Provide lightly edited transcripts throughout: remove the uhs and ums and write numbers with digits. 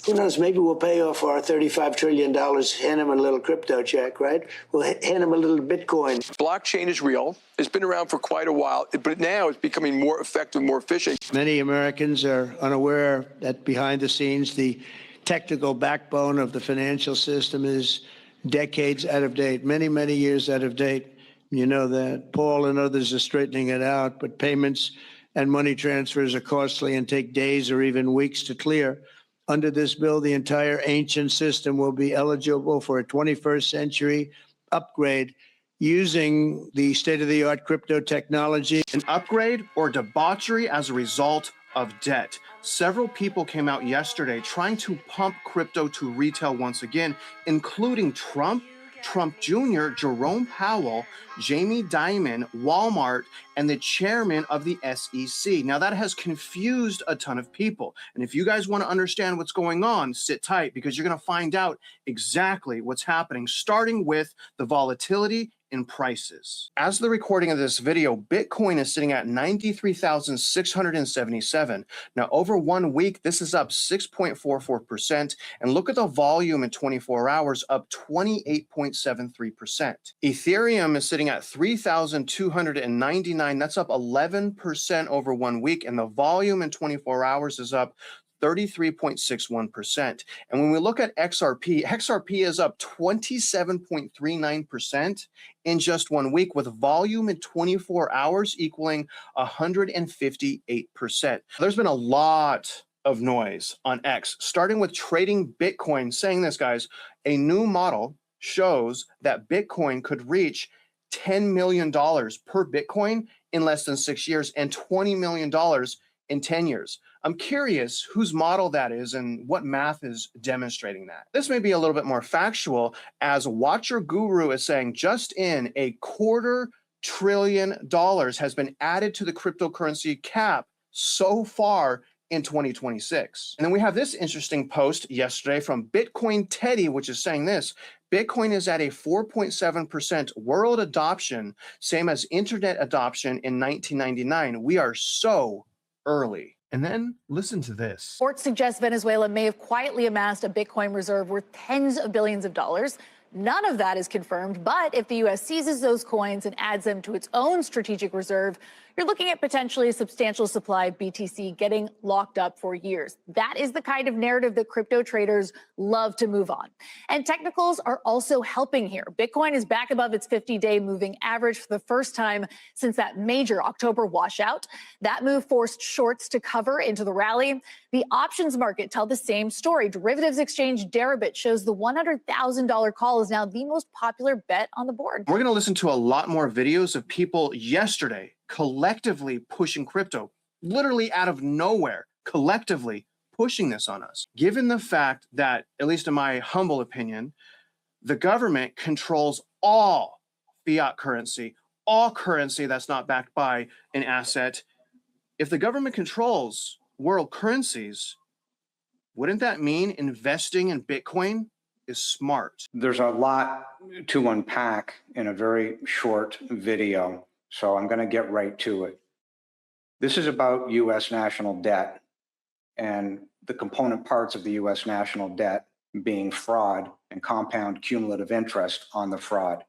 Who knows, maybe we'll pay off our $35 trillion, hand him a little crypto check, right? We'll hand him a little Bitcoin. Blockchain is real. It's been around for quite a while, but now it's becoming more effective, more efficient. Many Americans are unaware that behind the scenes, the technical backbone of the financial system is decades out of date, many, many years out of date. You know that. Paul and others are straightening it out, but payments and money transfers are costly and take days or even weeks to clear. Under this bill, the entire ancient system will be eligible for a 21st century upgrade using the state-of-the-art crypto technology. An upgrade or debauchery as a result of debt. Several people came out yesterday trying to pump crypto to retail once again, including Trump Jr., Jerome Powell, Jamie Dimon, Walmart, and the chairman of the SEC. Now, that has confused a ton of people. And if you guys want to understand what's going on, sit tight, because you're going to find out exactly what's happening, starting with the volatility in prices. As of the recording of this video, Bitcoin is sitting at 93,677. Now, over 1 week, this is up 6.44%. And look at the volume in 24 hours, up 28.73%. Ethereum is sitting at 3,299. That's up 11% over 1 week. And the volume in 24 hours is up 33.61%. And when we look at XRP is up 27.39% in just 1 week, with volume in 24 hours equaling 158%. There's been a lot of noise on X, starting with Trading Bitcoin saying this, guys: a new model shows that Bitcoin could reach $10 million per Bitcoin in less than 6 years and $20 million in 10 years. I'm curious whose model that is and what math is demonstrating that. This may be a little bit more factual, as Watcher Guru is saying just in $250 billion has been added to the cryptocurrency cap so far in 2026. And then we have this interesting post yesterday from Bitcoin Teddy, which is saying this: Bitcoin is at a 4.7% world adoption, same as internet adoption in 1999. We are so early. And then listen to this. Reports suggest Venezuela may have quietly amassed a Bitcoin reserve worth tens of billions of dollars. None of that is confirmed, but if the U.S. seizes those coins and adds them to its own strategic reserve, you're looking at potentially a substantial supply of BTC getting locked up for years. That is the kind of narrative that crypto traders love to move on. And technicals are also helping here. Bitcoin is back above its 50-day moving average for the first time since that major October washout. That move forced shorts to cover into the rally. The options market tell the same story. Derivatives exchange Deribit shows the $100,000 call is now the most popular bet on the board. We're going to listen to a lot more videos of people yesterday collectively pushing crypto, literally out of nowhere, collectively pushing this on us. Given the fact that, at least in my humble opinion, the government controls all fiat currency, all currency that's not backed by an asset. If the government controls world currencies, wouldn't that mean investing in Bitcoin is smart? There's a lot to unpack in a very short video, so I'm going to get right to it. This is about U.S. national debt and the component parts of the U.S. national debt being fraud and compound cumulative interest on the fraud.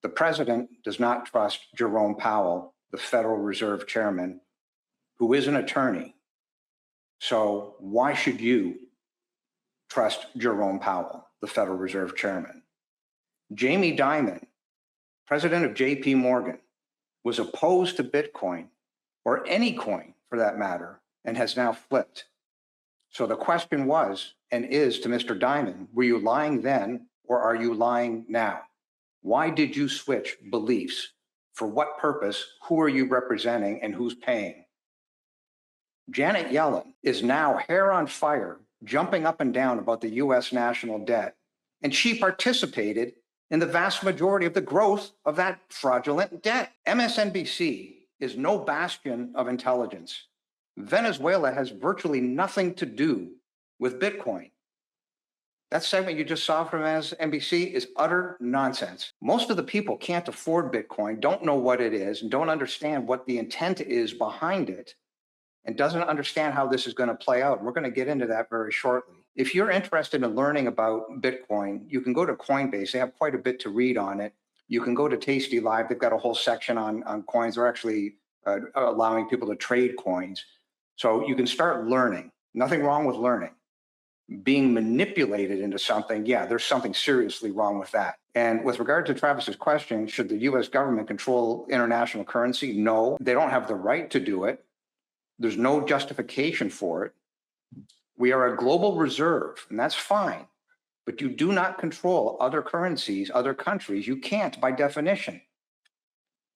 The president does not trust Jerome Powell, the Federal Reserve Chairman, who is an attorney. So why should you trust Jerome Powell, the Federal Reserve Chairman? Jamie Dimon, president of J.P. Morgan, was opposed to Bitcoin, or any coin for that matter, and has now flipped. So the question was, and is, to Mr. Dimon: were you lying then, or are you lying now? Why did you switch beliefs? For what purpose? Who are you representing, and who's paying? Janet Yellen is now hair on fire, jumping up and down about the U.S. national debt, and she participated in the vast majority of the growth of that fraudulent debt. MSNBC is no bastion of intelligence. Venezuela has virtually nothing to do with Bitcoin. That segment you just saw from MSNBC is utter nonsense. Most of the people can't afford Bitcoin, don't know what it is, and don't understand what the intent is behind it, and doesn't understand how this is going to play out. We're going to get into that very shortly. If you're interested in learning about Bitcoin, you can go to Coinbase. They have quite a bit to read on it. You can go to Tasty Live. They've got a whole section on coins. They're actually allowing people to trade coins. So you can start learning. Nothing wrong with learning. Being manipulated into something, yeah, there's something seriously wrong with that. And with regard to Travis's question, should the US government control international currency? No, they don't have the right to do it. There's no justification for it. We are a global reserve, and that's fine. But you do not control other currencies, other countries. You can't by definition.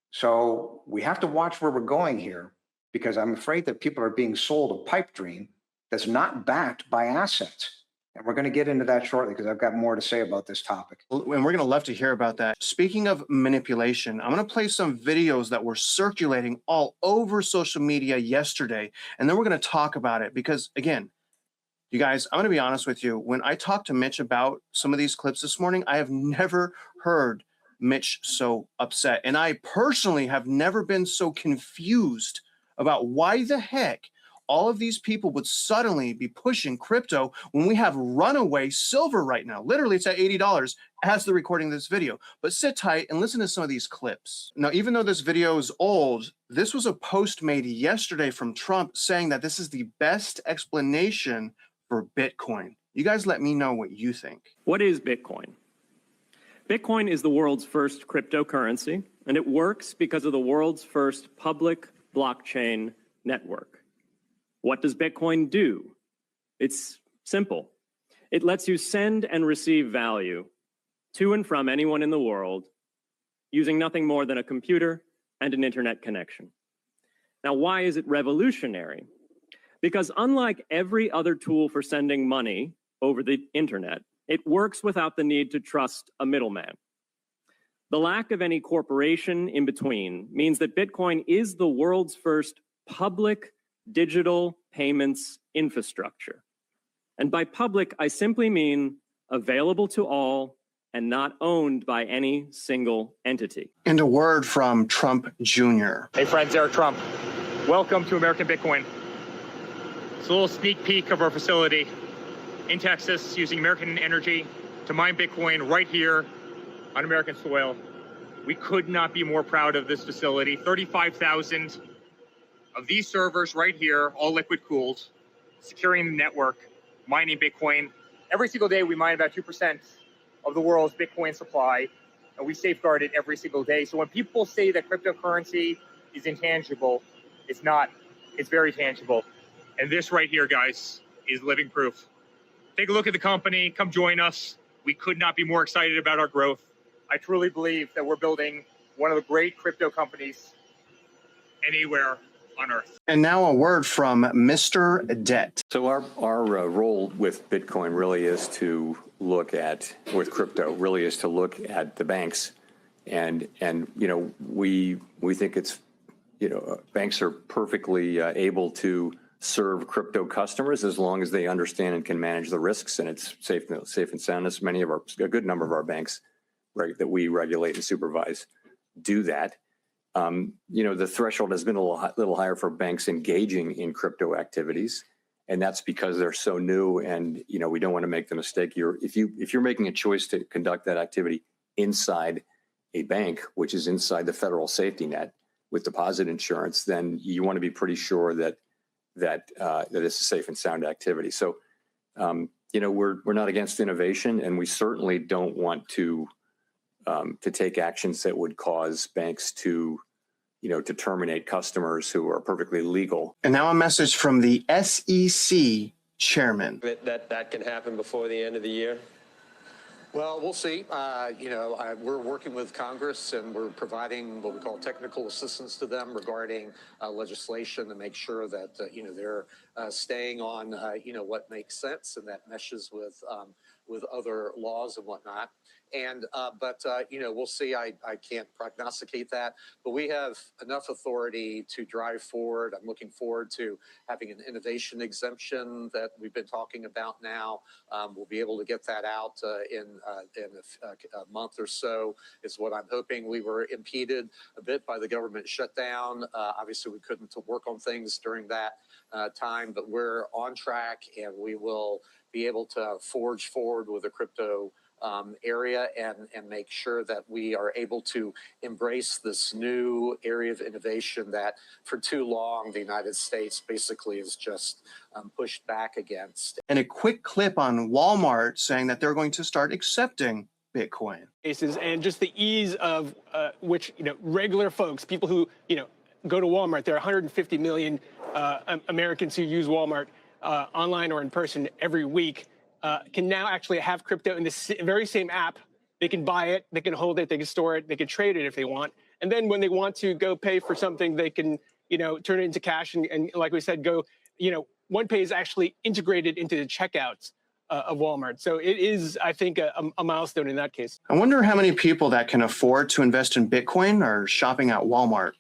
So we have to watch where we're going here, because I'm afraid that people are being sold a pipe dream that's not backed by assets. And we're going to get into that shortly, because I've got more to say about this topic. And we're going to love to hear about that. Speaking of manipulation, I'm going to play some videos that were circulating all over social media yesterday, and then we're going to talk about it because, again, you guys, I'm going to be honest with you. When I talked to Mitch about some of these clips this morning, I have never heard Mitch so upset. And I personally have never been so confused about why the heck all of these people would suddenly be pushing crypto when we have runaway silver right now. Literally, it's at $80 as the recording of this video. But sit tight and listen to some of these clips. Now, even though this video is old, this was a post made yesterday from Trump saying that this is the best explanation for Bitcoin. You guys let me know what you think. What is Bitcoin? Bitcoin is the world's first cryptocurrency, and it works because of the world's first public blockchain network. What does Bitcoin do? It's simple. It lets you send and receive value to and from anyone in the world using nothing more than a computer and an internet connection. Now, why is it revolutionary? Because unlike every other tool for sending money over the internet, it works without the need to trust a middleman. The lack of any corporation in between means that Bitcoin is the world's first public digital payments infrastructure. And by public, I simply mean available to all and not owned by any single entity. And a word from Trump Jr. Hey friends, Eric Trump. Welcome to American Bitcoin. It's a little sneak peek of our facility in Texas using American energy to mine Bitcoin right here on American soil. We could not be more proud of this facility. 35,000 of these servers right here, all liquid cooled, securing the network, mining Bitcoin. Every single day we mine about 2% of the world's Bitcoin supply, and we safeguard it every single day. So when people say that cryptocurrency is intangible, it's not. It's very tangible. And this right here, guys, is living proof. Take a look at the company. Come join us. We could not be more excited about our growth. I truly believe that we're building one of the great crypto companies anywhere on Earth. And now a word from Mr. Debt. So our role with Bitcoin really is to look at, with crypto, really is to look at the banks. And you know, we think it's, you know, banks are perfectly able to serve crypto customers as long as they understand and can manage the risks, and it's safe and sound. As a good number of our banks, right, that we regulate and supervise do that. You know, the threshold has been a little higher for banks engaging in crypto activities, and that's because they're so new. And you know, we don't want to make the mistake. If you're making a choice to conduct that activity inside a bank, which is inside the federal safety net with deposit insurance, then you want to be pretty sure that it's a safe and sound activity. So, you know, we're not against innovation, and we certainly don't want to take actions that would cause banks to, you know, to terminate customers who are perfectly legal. And now a message from the SEC chairman. That can happen before the end of the year? Well, we'll see. You know, we're working with Congress, and we're providing what we call technical assistance to them regarding legislation to make sure that, you know, they're staying on, you know, what makes sense and that meshes with other laws and whatnot. And but you know, we'll see. I can't prognosticate that, but we have enough authority to drive forward. I'm looking forward to having an innovation exemption that we've been talking about now. We'll be able to get that out in a month or so is what I'm hoping. We were impeded a bit by the government shutdown. Obviously, we couldn't work on things during that time. time, but we're on track and we will be able to forge forward with the crypto area and make sure that we are able to embrace this new area of innovation that for too long the United States basically is just pushed back against. And a quick clip on Walmart saying that they're going to start accepting Bitcoin. And just the ease of which, regular folks, people who, go to Walmart, there are 150 million Americans who use Walmart online or in person every week, can now actually have crypto in the very same app. They can buy it, they can hold it, they can store it, they can trade it if they want. And then when they want to go pay for something, they can, turn it into cash and like we said, go, OnePay is actually integrated into the checkouts of Walmart. So it is, I think, a milestone in that case. I wonder how many people that can afford to invest in Bitcoin are shopping at Walmart.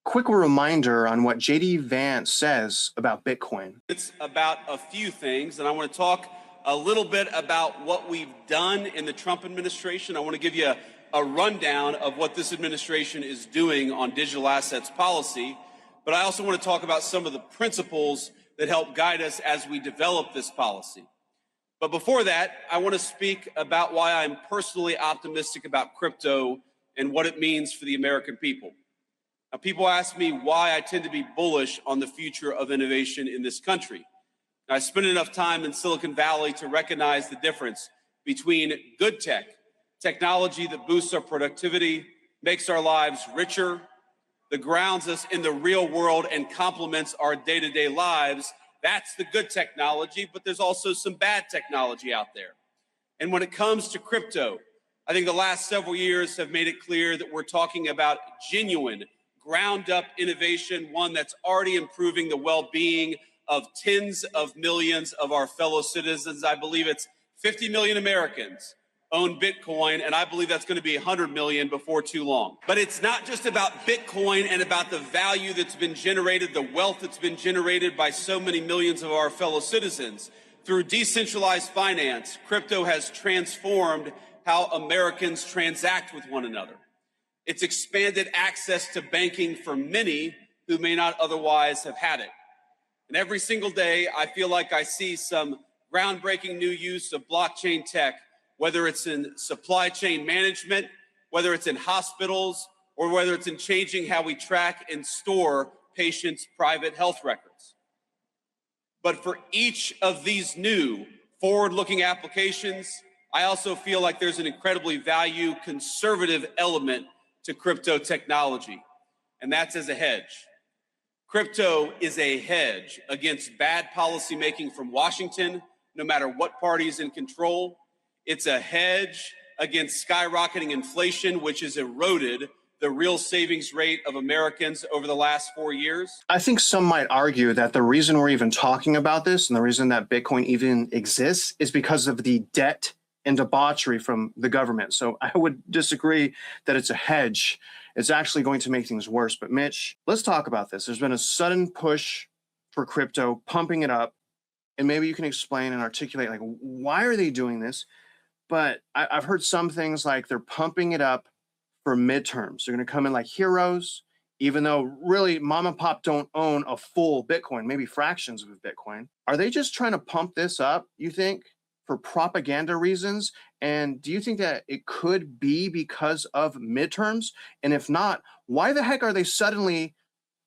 Quick reminder on what JD Vance says about Bitcoin. It's about a few things, and I want to talk a little bit about what we've done in the Trump administration. I want to give you a rundown of what this administration is doing on digital assets policy, but I also want to talk about some of the principles that help guide us as we develop this policy. But before that, I want to speak about why I'm personally optimistic about crypto and what it means for the American people. Now, people ask me why I tend to be bullish on the future of innovation in this country. I spent enough time in Silicon Valley to recognize the difference between good tech, technology that boosts our productivity, makes our lives richer, that grounds us in the real world and complements our day-to-day lives. That's the good technology, but there's also some bad technology out there. And when it comes to crypto, I think the last several years have made it clear that we're talking about genuine, ground-up innovation, one that's already improving the well-being of tens of millions of our fellow citizens. I believe it's 50 million Americans own Bitcoin, and I believe that's going to be 100 million before too long. But it's not just about Bitcoin and about the value that's been generated, the wealth that's been generated by so many millions of our fellow citizens. Through decentralized finance, crypto has transformed how Americans transact with one another. It's expanded access to banking for many who may not otherwise have had it. And every single day, I feel like I see some groundbreaking new use of blockchain tech, whether it's in supply chain management, whether it's in hospitals, or whether it's in changing how we track and store patients' private health records. But for each of these new forward-looking applications, I also feel like there's an incredibly conservative element to crypto technology, and that's as a hedge. Crypto is a hedge against bad policymaking from Washington, no matter what party is in control. It's a hedge against skyrocketing inflation, which has eroded the real savings rate of Americans over the last 4 years. I think some might argue that the reason we're even talking about this and the reason that Bitcoin even exists is because of the debt and debauchery from the government. So I would disagree that it's a hedge. It's actually going to make things worse. But Mitch, let's talk about this. There's been a sudden push for crypto, pumping it up. And maybe you can explain and articulate, like, why are they doing this? But I've heard some things like they're pumping it up for midterms. They're going to come in like heroes, even though really mom and pop don't own a full Bitcoin, maybe fractions of a Bitcoin. Are they just trying to pump this up, you think, for propaganda reasons? And do you think that it could be because of midterms? And if not, why the heck are they suddenly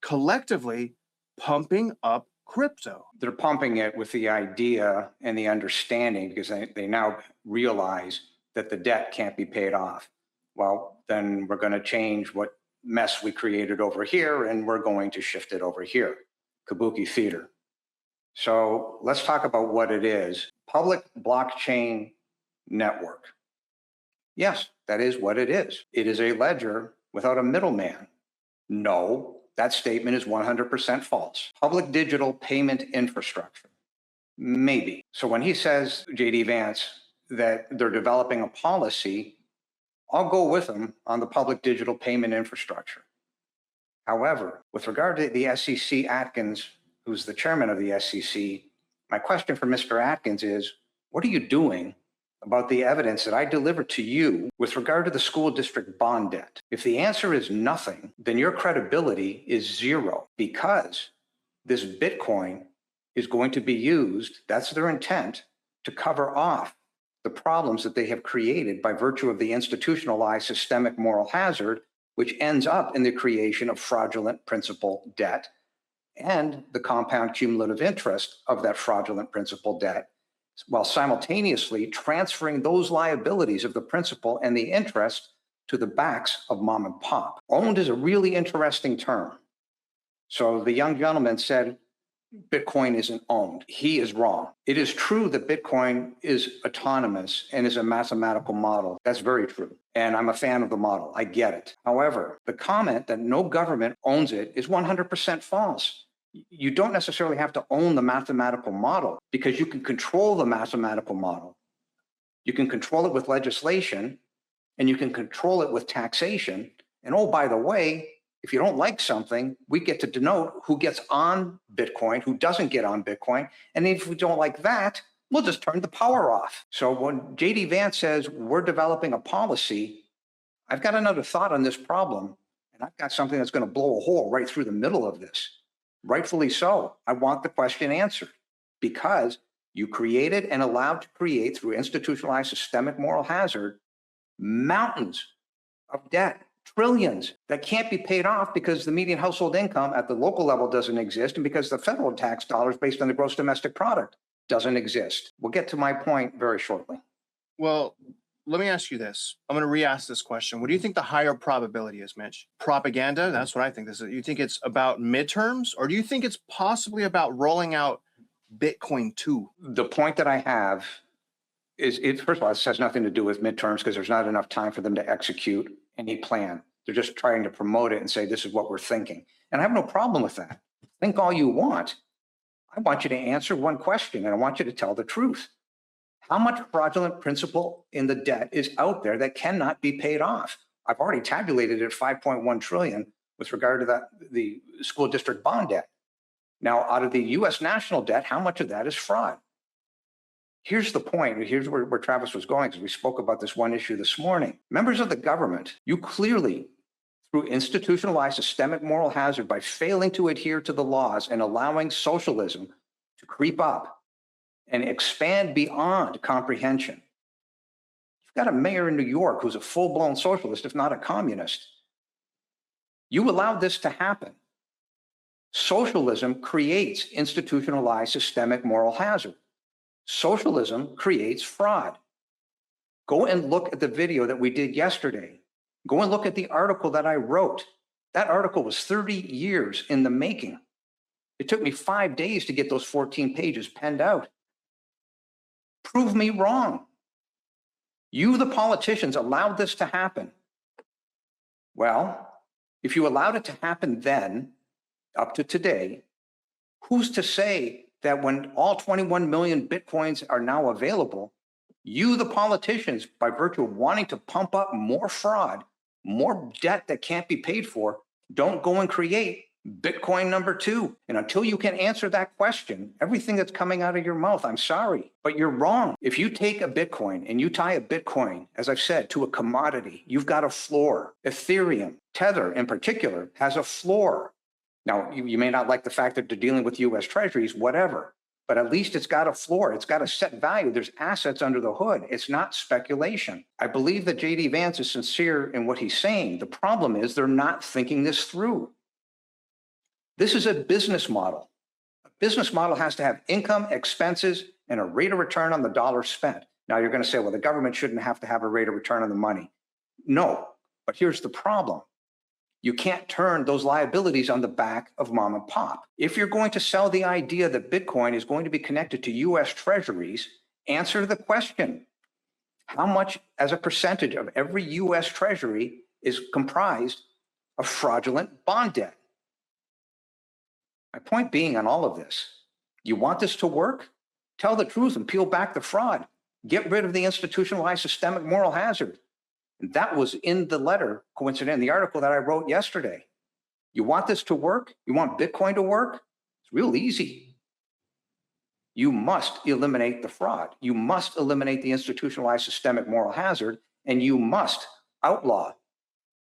collectively pumping up crypto? They're pumping it with the idea and the understanding because they now realize that the debt can't be paid off. Well, then we're going to change what mess we created over here and we're going to shift it over here. Kabuki theater. So let's talk about what it is. Public blockchain network. Yes, that is what it is. It is a ledger without a middleman. No, that statement is 100% false. Public digital payment infrastructure. Maybe. So when he says, JD Vance, that they're developing a policy, I'll go with him on the public digital payment infrastructure. However, with regard to the SEC Atkins, who's the chairman of the SEC, my question for Mr. Atkins is, what are you doing about the evidence that I delivered to you with regard to the school district bond debt? If the answer is nothing, then your credibility is zero because this Bitcoin is going to be used, that's their intent, to cover off the problems that they have created by virtue of the institutionalized systemic moral hazard, which ends up in the creation of fraudulent principal debt and the compound cumulative interest of that fraudulent principal debt, while simultaneously transferring those liabilities of the principal and the interest to the backs of mom and pop. Owned is a really interesting term. So the young gentleman said, Bitcoin isn't owned. He is wrong. It is true that Bitcoin is autonomous and is a mathematical model. That's very true. And I'm a fan of the model. I get it. However, the comment that no government owns it is 100% false. You don't necessarily have to own the mathematical model because you can control the mathematical model. You can control it with legislation and you can control it with taxation. And oh, by the way, if you don't like something, we get to denote who gets on Bitcoin, who doesn't get on Bitcoin. And if we don't like that, we'll just turn the power off. So when JD Vance says we're developing a policy, I've got another thought on this problem. And I've got something that's going to blow a hole right through the middle of this. Rightfully so. I want the question answered because you created and allowed to create through institutionalized systemic moral hazard mountains of debt. Trillions that can't be paid off because the median household income at the local level doesn't exist and because the federal tax dollars based on the gross domestic product doesn't exist. We'll get to my point very shortly. Well, let me ask you this. I'm going to re-ask this question. What do you think the higher probability is, Mitch? Propaganda? That's what I think this is. You think it's about midterms or do you think it's possibly about rolling out Bitcoin 2? The point that I have is, first of all, this has nothing to do with midterms because there's not enough time for them to execute any plan. They're just trying to promote it and say, this is what we're thinking. And I have no problem with that. Think all you want. I want you to answer one question and I want you to tell the truth. How much fraudulent principal in the debt is out there that cannot be paid off? I've already tabulated it at 5.1 trillion with regard to the school district bond debt. Now, out of the US national debt, how much of that is fraud? Here's the point. Here's where Travis was going, because we spoke about this one issue this morning. Members of the government, you clearly, through institutionalized systemic moral hazard by failing to adhere to the laws and allowing socialism to creep up and expand beyond comprehension. You've got a mayor in New York who's a full-blown socialist, if not a communist. You allowed this to happen. Socialism creates institutionalized systemic moral hazard. Socialism creates fraud. Go and look at the video that we did yesterday. Go and look at the article that I wrote. That article was 30 years in the making. It took me 5 days to get those 14 pages penned out. Prove me wrong. You, the politicians, allowed this to happen. Well, if you allowed it to happen then, up to today, who's to say that when all 21 million Bitcoins are now available, you, the politicians, by virtue of wanting to pump up more fraud, more debt that can't be paid for, don't go and create Bitcoin number 2. And until you can answer that question, everything that's coming out of your mouth, I'm sorry, but you're wrong. If you take a Bitcoin and you tie a Bitcoin, as I've said, to a commodity, you've got a floor. Ethereum, Tether in particular, has a floor. Now, you may not like the fact that they're dealing with US treasuries, whatever, but at least it's got a floor. It's got a set value. There's assets under the hood. It's not speculation. I believe that JD Vance is sincere in what he's saying. The problem is they're not thinking this through. This is a business model. A business model has to have income, expenses, and a rate of return on the dollar spent. Now, you're going to say, well, the government shouldn't have to have a rate of return on the money. No, but here's the problem. You can't turn those liabilities on the back of mom and pop. If you're going to sell the idea that Bitcoin is going to be connected to US treasuries, answer the question. How much as a percentage of every US treasury is comprised of fraudulent bond debt? My point being on all of this, you want this to work? Tell the truth and peel back the fraud. Get rid of the institutionalized systemic moral hazard. And that was in the letter, coincidentally, the article that I wrote yesterday. You want this to work? You want Bitcoin to work? It's real easy. You must eliminate the fraud. You must eliminate the institutionalized systemic moral hazard, and you must outlaw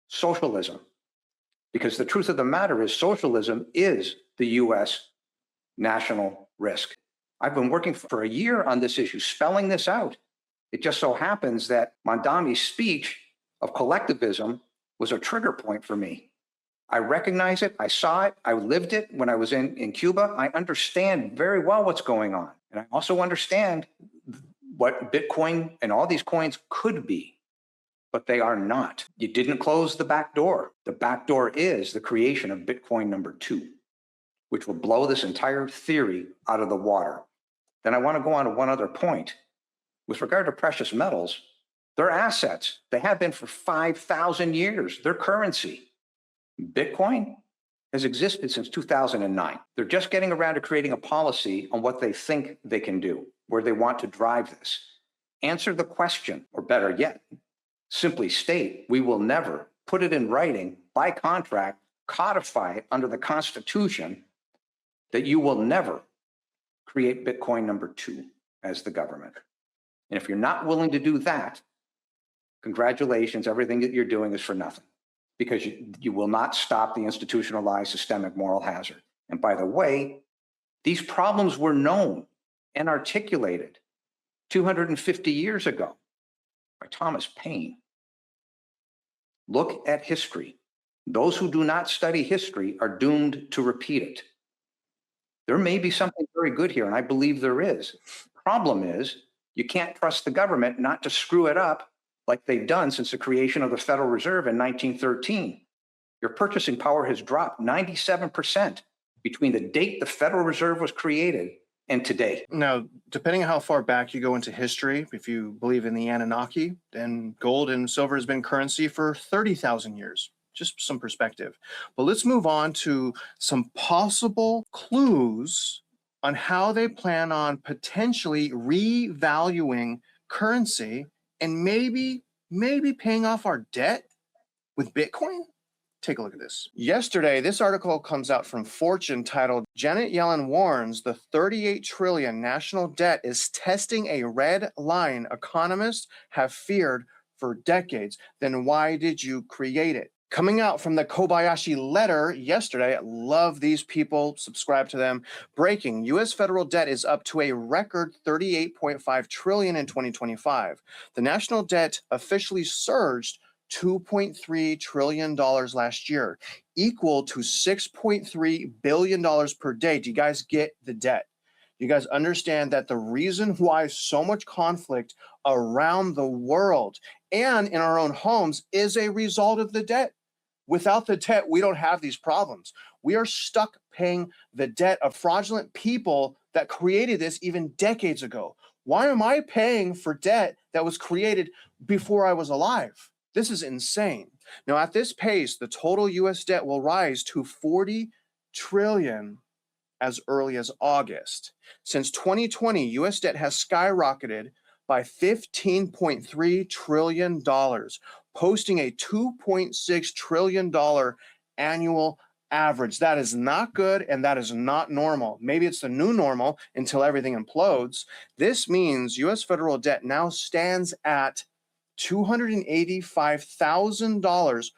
socialism. Because the truth of the matter is socialism is the US national risk. I've been working for a year on this issue, spelling this out. It just so happens that Mondami's speech of collectivism was a trigger point for me. I recognize it. I saw it. I lived it when I was in Cuba. I understand very well what's going on. And I also understand what Bitcoin and all these coins could be, but they are not. You didn't close the back door. The back door is the creation of Bitcoin number 2, which will blow this entire theory out of the water. Then I want to go on to one other point. With regard to precious metals, they're assets. They have been for 5,000 years. They're currency. Bitcoin has existed since 2009. They're just getting around to creating a policy on what they think they can do, where they want to drive this. Answer the question, or better yet, simply state, we will never put it in writing by contract, codify it under the Constitution, that you will never create Bitcoin number 2 as the government. And if you're not willing to do that, congratulations, everything that you're doing is for nothing, because you will not stop the institutionalized systemic moral hazard. And by the way, these problems were known and articulated 250 years ago by Thomas Paine. Look at history. Those who do not study history are doomed to repeat it. There may be something very good here, and I believe there is. Problem is, you can't trust the government not to screw it up like they've done since the creation of the Federal Reserve in 1913. Your purchasing power has dropped 97% between the date the Federal Reserve was created and today. Now, depending on how far back you go into history, if you believe in the Anunnaki, then gold and silver has been currency for 30,000 years. Just some perspective. But let's move on to some possible clues on how they plan on potentially revaluing currency and maybe paying off our debt with Bitcoin. Take a look at this. Yesterday, this article comes out from Fortune titled, Janet Yellen warns the $38 trillion national debt is testing a red line economists have feared for decades. Then why did you create it? Coming out from the Kobayashi letter yesterday, I love these people, subscribe to them. Breaking, U.S. federal debt is up to a record $38.5 trillion in 2025. The national debt officially surged $2.3 trillion last year, equal to $6.3 billion per day. Do you guys get the debt? You guys understand that the reason why so much conflict around the world and in our own homes is a result of the debt. Without the debt, we don't have these problems. We are stuck paying the debt of fraudulent people that created this even decades ago. Why am I paying for debt that was created before I was alive? This is insane. Now, at this pace, the total U.S. debt will rise to $40 trillion as early as August. Since 2020, U.S. debt has skyrocketed by $15.3 trillion, posting a $2.6 trillion annual average. That is not good, and that is not normal. Maybe it's the new normal until everything implodes. This means U.S. federal debt now stands at $285,000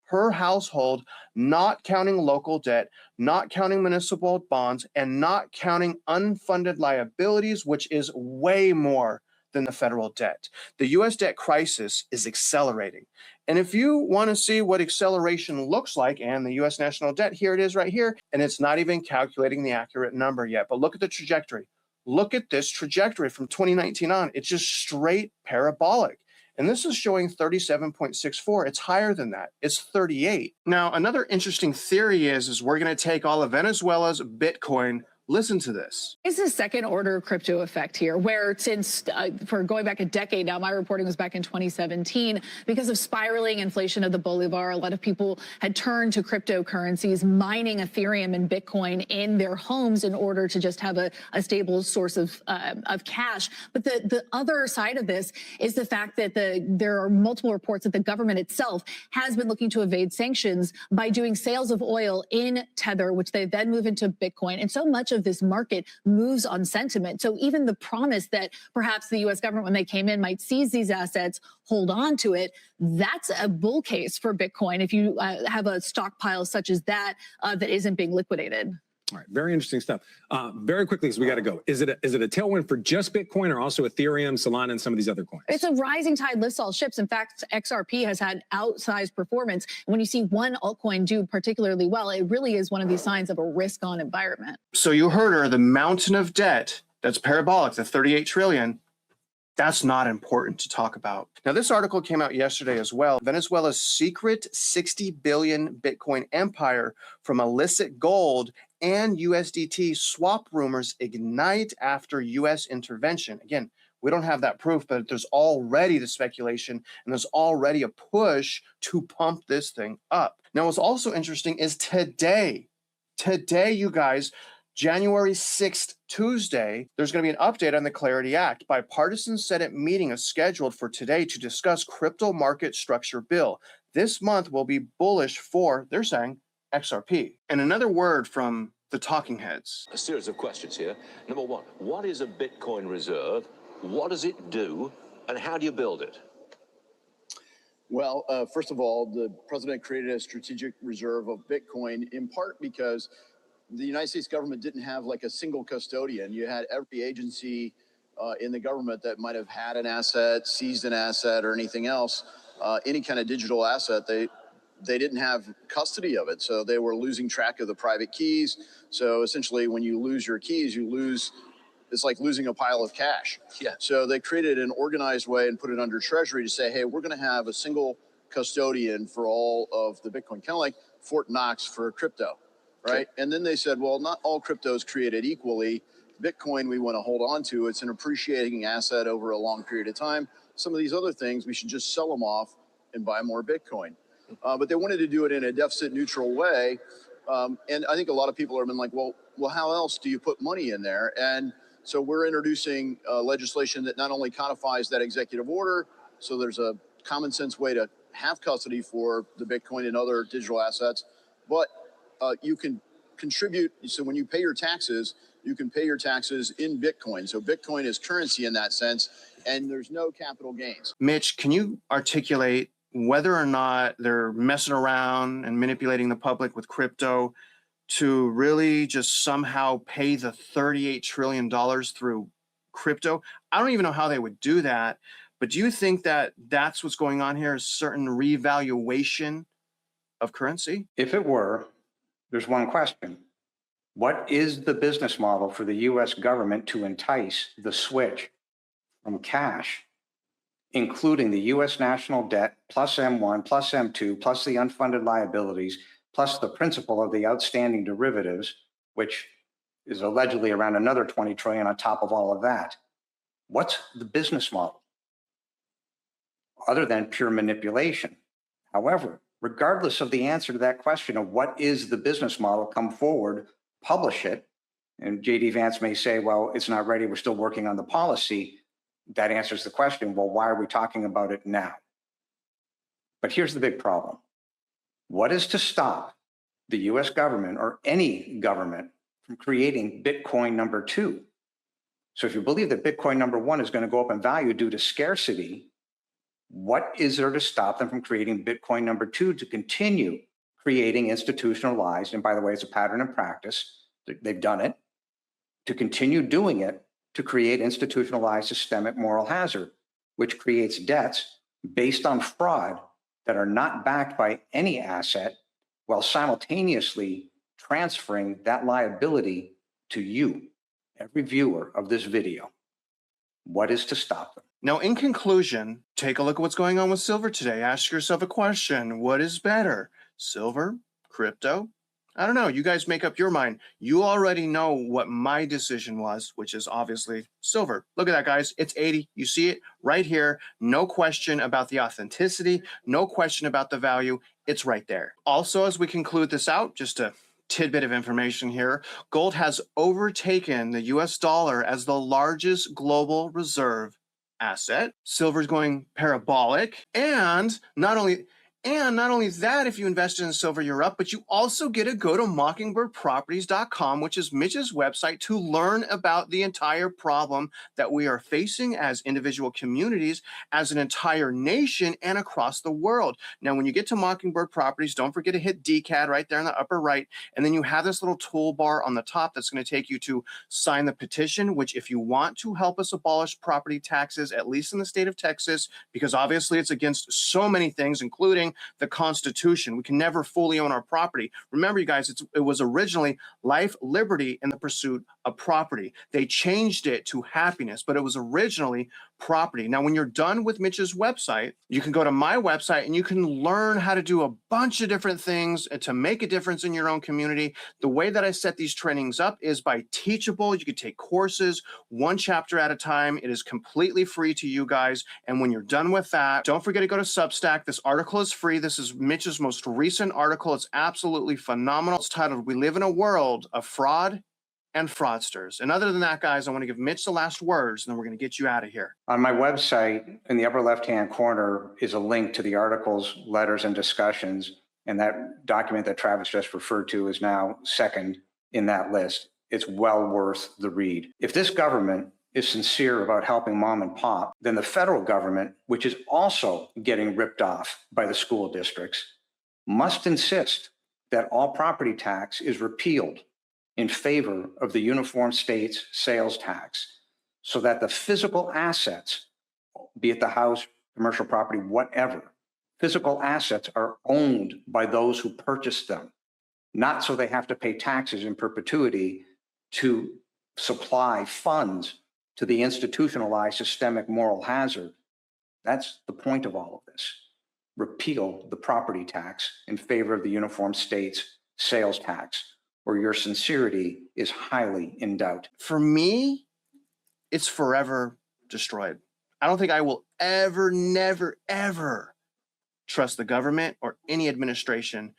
per household, not counting local debt, not counting municipal bonds, and not counting unfunded liabilities, which is way more than the federal debt. The U.S. debt crisis is accelerating. And if you want to see what acceleration looks like and the U.S. national debt, here it is right here. And it's not even calculating the accurate number yet. But look at the trajectory. Look at this trajectory from 2019 on. It's just straight parabolic. And this is showing 37.64. It's higher than that. It's 38. Now, another interesting theory is we're going to take all of Venezuela's Bitcoin. Listen to this. It's a second order crypto effect here, where since for going back a decade now, my reporting was back in 2017, because of spiraling inflation of the Bolivar, a lot of people had turned to cryptocurrencies, mining Ethereum and Bitcoin in their homes in order to just have a stable source of cash. But the other side of this is the fact that there are multiple reports that the government itself has been looking to evade sanctions by doing sales of oil in Tether, which they then move into Bitcoin. And so much of this market moves on sentiment. So even the promise that perhaps the U.S. government, when they came in, might seize these assets, hold on to it, that's a bull case for Bitcoin if you have a stockpile such as that that isn't being liquidated. All right, very interesting stuff. Very quickly, because we got to go. Is it a tailwind for just Bitcoin or also Ethereum, Solana, and some of these other coins? It's a rising tide lifts all ships. In fact, XRP has had outsized performance. When you see one altcoin do particularly well, it really is one of these signs of a risk-on environment. So you heard her, the mountain of debt that's parabolic, the 38 trillion. That's not important to talk about. Now, this article came out yesterday as well. Venezuela's secret 60 billion Bitcoin empire from illicit gold and USDT swap rumors ignite after U.S. intervention. Again, we don't have that proof, but there's already the speculation and there's already a push to pump this thing up. Now, what's also interesting is today, you guys, January 6th, Tuesday, there's going to be an update on the Clarity Act. Bipartisan Senate meeting is scheduled for today to discuss crypto market structure bill. This month will be bullish for, they're saying, XRP. And another word from the talking heads. A series of questions here. Number one, what is a Bitcoin reserve? What does it do? And how do you build it? Well, first of all, the president created a strategic reserve of Bitcoin in part because the United States government didn't have like a single custodian. You had every agency in the government that might have had an asset, seized an asset, or anything else, any kind of digital asset. They didn't have custody of it, so they were losing track of the private keys. So essentially, when you lose your keys, you lose. It's like losing a pile of cash. Yeah. So they created an organized way and put it under Treasury to say, hey, we're going to have a single custodian for all of the Bitcoin, kind of like Fort Knox for crypto. Right. And then they said, well, not all crypto is created equally. Bitcoin, we want to hold on to. It's an appreciating asset over a long period of time. Some of these other things, we should just sell them off and buy more Bitcoin. But they wanted to do it in a deficit neutral way. And I think a lot of people have been like, well, how else do you put money in there? And so we're introducing legislation that not only codifies that executive order, so there's a common sense way to have custody for the Bitcoin and other digital assets, but you can contribute. So when you pay your taxes, you can pay your taxes in Bitcoin. So Bitcoin is currency in that sense, and there's no capital gains. Mitch, can you articulate whether or not they're messing around and manipulating the public with crypto to really just somehow pay the $38 trillion through crypto? I don't even know how they would do that, but do you think that that's what's going on here, is certain revaluation of currency? If it were, there's one question. What is the business model for the U.S. government to entice the switch from cash, including the U.S. national debt, plus M1, plus M2, plus the unfunded liabilities, plus the principal of the outstanding derivatives, which is allegedly around another 20 trillion on top of all of that? What's the business model other than pure manipulation? However, regardless of the answer to that question of what is the business model, come forward, publish it. And JD Vance may say, well, it's not ready. We're still working on the policy. That answers the question. Well, why are we talking about it now? But here's the big problem. What is to stop the US government or any government from creating Bitcoin number 2? So if you believe that Bitcoin number 1 is going to go up in value due to scarcity, what is there to stop them from creating Bitcoin number 2 to continue creating institutionalized, and by the way, it's a pattern and practice, they've done it, to continue doing it to create institutionalized systemic moral hazard, which creates debts based on fraud that are not backed by any asset, while simultaneously transferring that liability to you, every viewer of this video. What is to stop them? Now, in conclusion, take a look at what's going on with silver today. Ask yourself a question. What is better, silver, crypto? I don't know. You guys make up your mind. You already know what my decision was, which is obviously silver. Look at that, guys. It's 80. You see it right here. No question about the authenticity. No question about the value. It's right there. Also, as we conclude this out, just a tidbit of information here. Gold has overtaken the US dollar as the largest global reserve asset. Silver's going parabolic. And not only And not only that, if you invested in silver, you're up, but you also get to go to mockingbirdproperties.com, which is Mitch's website, to learn about the entire problem that we are facing as individual communities, as an entire nation, and across the world. Now, when you get to Mockingbird Properties, don't forget to hit DCAD right there in the upper right. And then you have this little toolbar on the top that's going to take you to sign the petition, which if you want to help us abolish property taxes, at least in the state of Texas, because obviously it's against so many things, including the Constitution. We can never fully own our property. Remember, you guys, it was originally life, liberty, and the pursuit of property. They changed it to happiness, but it was originally property. Now, when you're done with Mitch's website, you can go to my website and you can learn how to do a bunch of different things to make a difference in your own community. The way that I set these trainings up is by Teachable. You can take courses one chapter at a time. It is completely free to you guys. And when you're done with that, don't forget to go to Substack. This article is free. This is Mitch's most recent article. It's absolutely phenomenal. It's titled, "We Live in a World of Fraud and Fraudsters." And other than that, guys, I want to give Mitch the last words, and then we're going to get you out of here. On my website, in the upper left-hand corner, is a link to the articles, letters, and discussions. And that document that Travis just referred to is now second in that list. It's well worth the read. If this government is sincere about helping mom and pop, then the federal government, which is also getting ripped off by the school districts, must insist that all property tax is repealed in favor of the uniform states sales tax, so that the physical assets, be it the house, commercial property, whatever, physical assets are owned by those who purchased them, not so they have to pay taxes in perpetuity to supply funds to the institutionalized systemic moral hazard. That's the point of all of this. Repeal the property tax in favor of the uniform states sales tax, or your sincerity is highly in doubt. For me, it's forever destroyed. I don't think I will ever, never, ever trust the government or any administration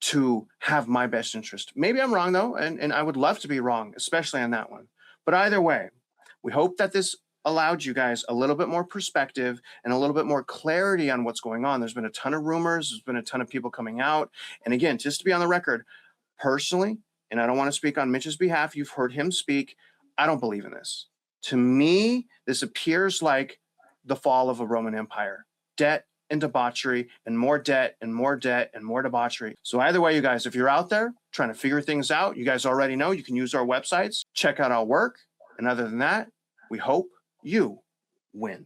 to have my best interest. Maybe I'm wrong, though, and I would love to be wrong, especially on that one. But either way, we hope that this allowed you guys a little bit more perspective and a little bit more clarity on what's going on. There's been a ton of rumors. There's been a ton of people coming out. And again, just to be on the record, personally, and I don't want to speak on Mitch's behalf, you've heard him speak, I don't believe in this. To me, this appears like the fall of a Roman Empire. Debt and debauchery, and more debt and more debt and more debauchery. So either way, you guys, if you're out there trying to figure things out, you guys already know you can use our websites, check out our work. And other than that, we hope you win.